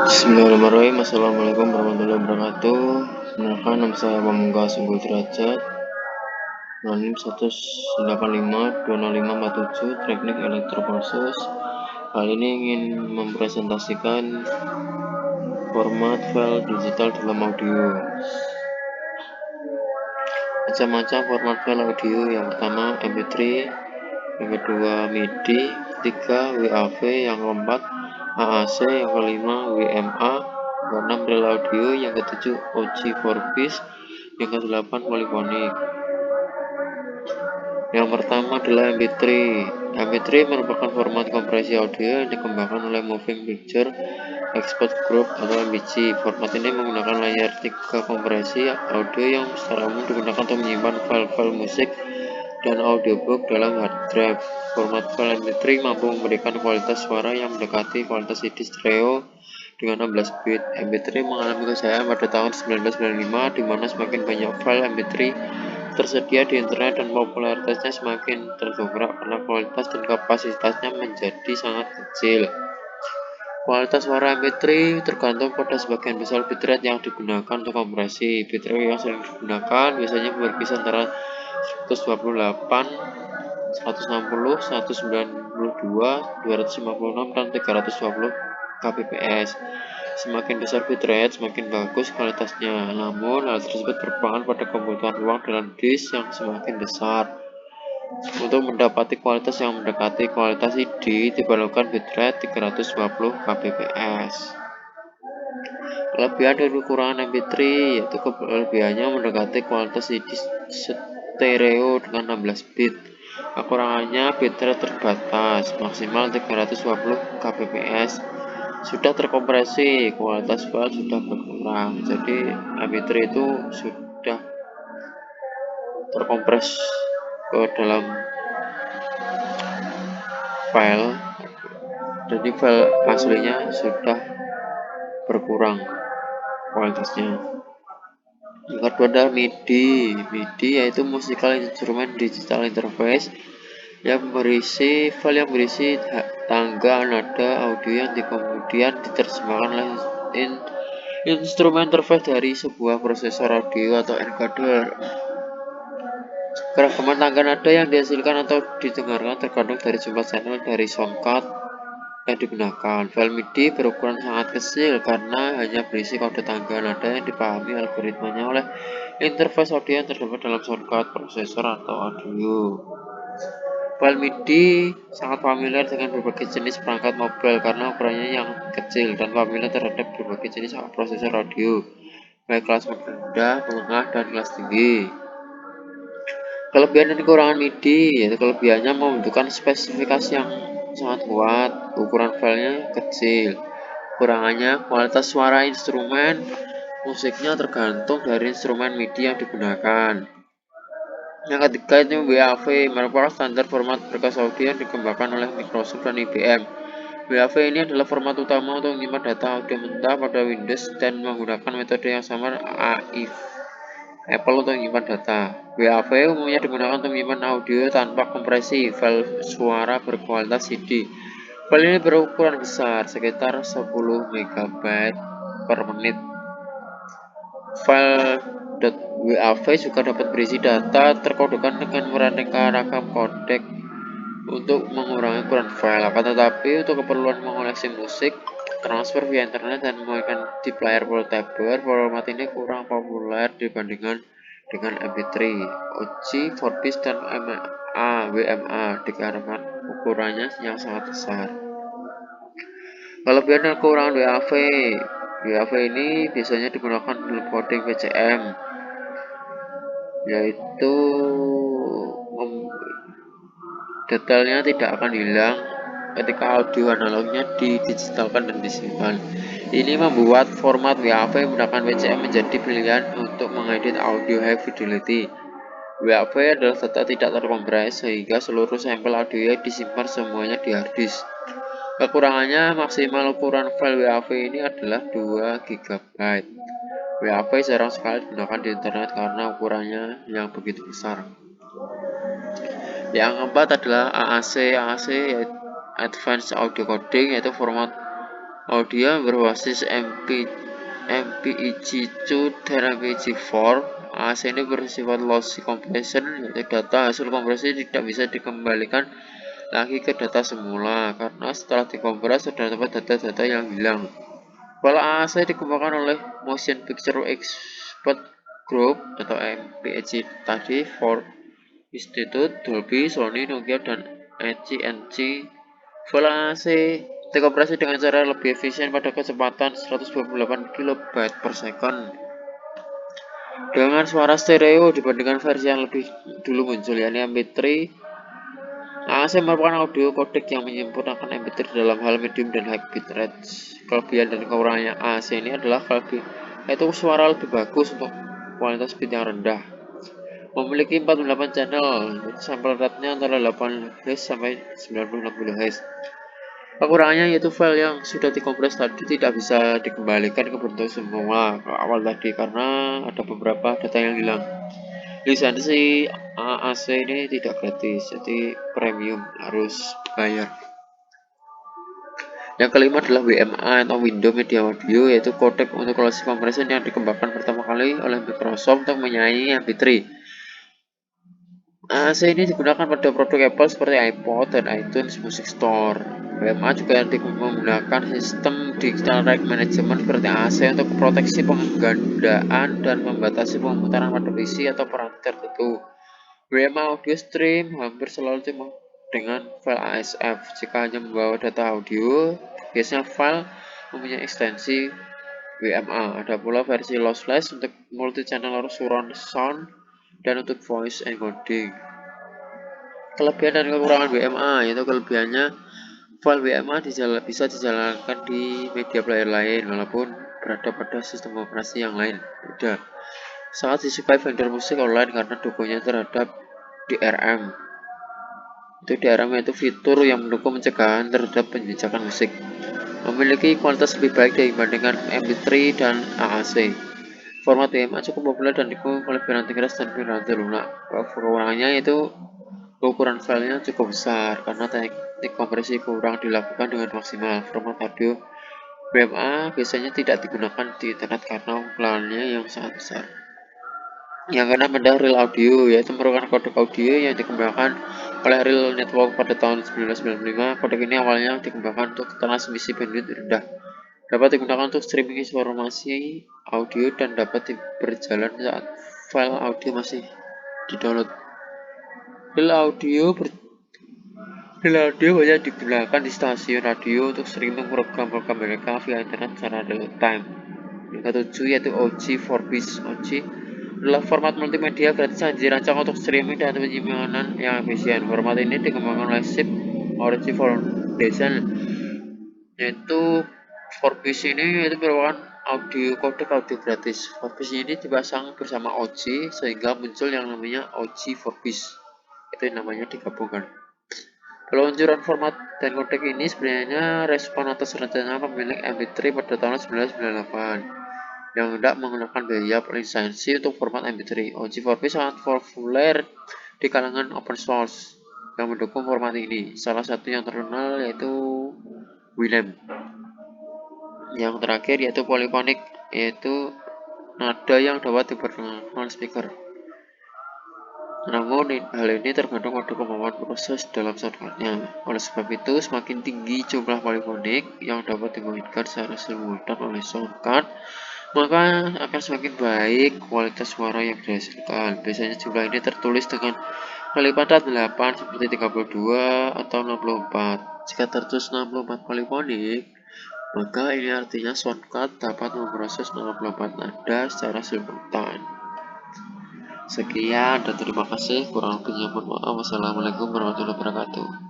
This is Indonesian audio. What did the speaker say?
Bismillahirrahmanirrahim. Assalamualaikum warahmatullahi wabarakatuh. Perkenalkan, nama saya Pamungkas Unggul Derajat, NIM 185-20547, Teknik Elektroproses. Kali ini ingin mempresentasikan format file digital dalam audio. Macam-macam format file audio. Yang pertama MP3, yang kedua MIDI, ketiga WAV, yang keempat AAC, yang kelima WMA, yang keenam real audio, yang ketujuh OG4bis, yang kedelapan polyphonic. Yang pertama adalah MP3. MP3 merupakan format kompresi audio yang dikembangkan oleh Moving Picture Export Group atau MPG. Format ini menggunakan layar 3 kompresi audio yang secara umum digunakan untuk menyimpan file-file musik dan audiobook dalam hard drive. Format file MP3 mampu memberikan kualitas suara yang mendekati kualitas CD stereo dengan 16 bit. MP3 mengalami kejayaan pada tahun 1995, di mana semakin banyak file MP3 tersedia di internet dan popularitasnya semakin terdongkrak karena kualitas dan kapasitasnya menjadi sangat kecil. Kualitas suara MP3 tergantung pada sebagian besar bitrate yang digunakan untuk kompresi. Bitrate yang sering digunakan biasanya berkisar antara 128, 160, 192, 256, dan 320 kbps. Semakin besar bitrate, semakin bagus kualitasnya. Namun, hal tersebut berpengaruh pada kebutuhan ruang dalam disk yang semakin besar. Untuk mendapati kualitas yang mendekati kualitas CD, diperlukan bitrate 320 kbps. Kelebihan dan kekurangan MP3, yaitu kelebihannya mendekati kualitas CD stereo dengan 16 bit. Kekurangannya bitrate terbatas, maksimal 320 kbps. Sudah terkompresi, kualitas file sudah berkurang. Jadi MP3 itu sudah terkompres ke dalam file, jadi file aslinya sudah berkurang kualitasnya. Yang kedua adalah MIDI. MIDI yaitu Musical Instrument Digital Interface yang berisi file yang berisi tangga nada audio yang kemudian diterjemahkan oleh instrumen interface dari sebuah prosesor audio atau encoder. Keragaman tangga nada yang dihasilkan atau didengarkan tergantung dari jumlah channel dari sound card yang digunakan. File MIDI berukuran sangat kecil karena hanya berisi kode tangga nada yang dipahami algoritmanya oleh interface audio yang terdapat dalam sound card, prosesor, atau audio. File MIDI sangat familiar dengan berbagai jenis perangkat mobile karena ukurannya yang kecil dan familiar terhadap berbagai jenis prosesor audio, baik kelas rendah, menengah, dan kelas tinggi. Kelebihan dan kekurangan MIDI, yaitu kelebihannya membutuhkan spesifikasi yang sangat kuat, ukuran filenya kecil. Kekurangannya, kualitas suara instrumen musiknya tergantung dari instrumen MIDI yang digunakan. Yang ketiga itu WAV, merupakan standar format berkas audio yang dikembangkan oleh Microsoft dan IBM. WAV ini adalah format utama untuk menyimpan data audio mentah pada Windows dan menggunakan metode yang sama Apple untuk menyimpan data. WAV umumnya digunakan untuk menyimpan audio tanpa kompresi, file suara berkualitas CD. File ini berukuran besar, sekitar 10 MB per menit. File .wav juga dapat berisi data terkodekan dengan beraneka ragam kodek untuk mengurangi ukuran file. Akan tetapi, untuk keperluan mengoleksi musik, transfer via internet, dan memainkan di player portable, format ini kurang populer dibandingkan dengan MP3, OG, 4bis, dan WMA dikarenakan ukurannya yang sangat besar. Kelebihan dan kekurangan WAV. WAV ini biasanya digunakan dalam coding VCM, yaitu detailnya tidak akan hilang ketika audio analognya didigitalkan dan disimpan. Ini membuat format WAV menggunakan VCM menjadi pilihan untuk mengedit audio high fidelity. WAV adalah data tidak terkompres sehingga seluruh sampel audio disimpan semuanya di hard disk. Kekurangannya, maksimal ukuran file WAV ini adalah 2 GB. WAV jarang sekali digunakan di internet karena ukurannya yang begitu besar. Yang keempat adalah AAC. Advanced Audio Coding, yaitu format audio berbasis MPEG-2 dan MPEG-4. AAC ini bersifat lossy compression, yaitu data hasil kompresi tidak bisa dikembalikan lagi ke data semula karena setelah dikompres terdapat data-data yang hilang. File AAC dikembangkan oleh Motion Picture Expert Group atau MPEG tadi, Ford Institute, Dolby, Sony, Nokia, dan AT&T. File AAC dikompresi dengan cara lebih efisien pada kecepatan 128 KB per second dengan suara stereo dibandingkan versi yang lebih dulu muncul, yakni MP3. AAC merupakan audio codec yang menyempurnakan MP3 dalam hal medium dan high bitrate. Kelebihan dan kekurangannya AAC ini adalah yaitu suara lebih bagus untuk kualitas bit yang rendah. Memiliki 48 channel, sampel rate-nya antara 8 Hz sampai 96 kHz. Kekurangannya yaitu file yang sudah dikompres tadi tidak bisa dikembalikan ke bentuk semula ke awal tadi karena ada beberapa data yang hilang. Lisensi AAC ini tidak gratis, jadi premium, harus bayar. Yang kelima adalah WMA atau Window Media Audio, yaitu codec untuk closed compression yang dikembangkan pertama kali oleh Microsoft untuk menyaingi MP3. AAC ini digunakan pada produk Apple seperti iPod dan iTunes Music Store. WMA juga menggunakan sistem digital right management seperti AAC untuk proteksi penggandaan dan membatasi pemutaran pada PC atau perangkat tertentu. WMA audio stream hampir selalu dengan file ASF. Jika hanya membawa data audio, biasanya file mempunyai ekstensi WMA. Ada pula versi lossless untuk multi-channel surround sound dan untuk voice encoding. Kelebihan dan kekurangan WMA, yaitu kelebihannya file WMA bisa dijalankan di media player lain walaupun berada pada sistem operasi yang lain. Beda. Sangat disukai vendor musik online karena dukungannya terhadap DRM. DRM itu fitur yang mendukung pencegahan terhadap penjejakan musik. Memiliki kualitas lebih baik dibandingkan MP3 dan AAC. Format WMA cukup populer dan didukung oleh Piranti keras dan Piranti lunak. Kekurangannya yaitu ukuran filenya cukup besar karena teknik kompresi kurang dilakukan dengan maksimal. Format audio WMA biasanya tidak digunakan di internet karena ukurannya yang sangat besar. Yang keenam adalah Real Audio, yaitu merupakan kodek audio yang dikembangkan oleh Real Network pada tahun 1995. Kodek ini awalnya dikembangkan untuk transmisi bandwidth rendah, dapat digunakan untuk streaming informasi audio dan dapat berjalan saat file audio masih didownload. Real Audio banyak digunakan di stasiun radio untuk streaming program-program mereka via internet secara real time. Yang ketujuh yaitu OG Vorbis. OG adalah format multimedia gratis yang dirancang untuk streaming dan penyimpanan yang efisien. Format ini dikembangkan oleh SIP OG Foundation, yaitu Vorbis ini merupakan audio codec audio gratis. Vorbis ini dipasang bersama OG sehingga muncul yang namanya OG Vorbis. Itu namanya digabungkan. Peluncuran format dan kodek ini sebenarnya respon atas rencana pemilik MP3 pada tahun 1998 yang hendak menggunakan biaya lisensi untuk format MP3. OG4P sangat populer di kalangan open source yang mendukung format ini. Salah satu yang terkenal yaitu Winamp. Yang terakhir yaitu Polyphonic, yaitu nada yang dapat diperdengarkan speaker. Namun hal ini tergantung pada kemampuan proses dalam shortcutnya. Oleh sebab itu, semakin tinggi jumlah polifonik yang dapat dimainkan secara simultan oleh shortcut, maka akan semakin baik kualitas suara yang dihasilkan. Biasanya jumlah ini tertulis dengan kelipatan 8 seperti 32 atau 64. Jika tertulis 64 polifonik, maka ini artinya shortcut dapat memproses 64 nada secara simultan. Sekian dan terima kasih. Kurang lebihnya mohon maaf. Wassalamualaikum warahmatullahi wabarakatuh.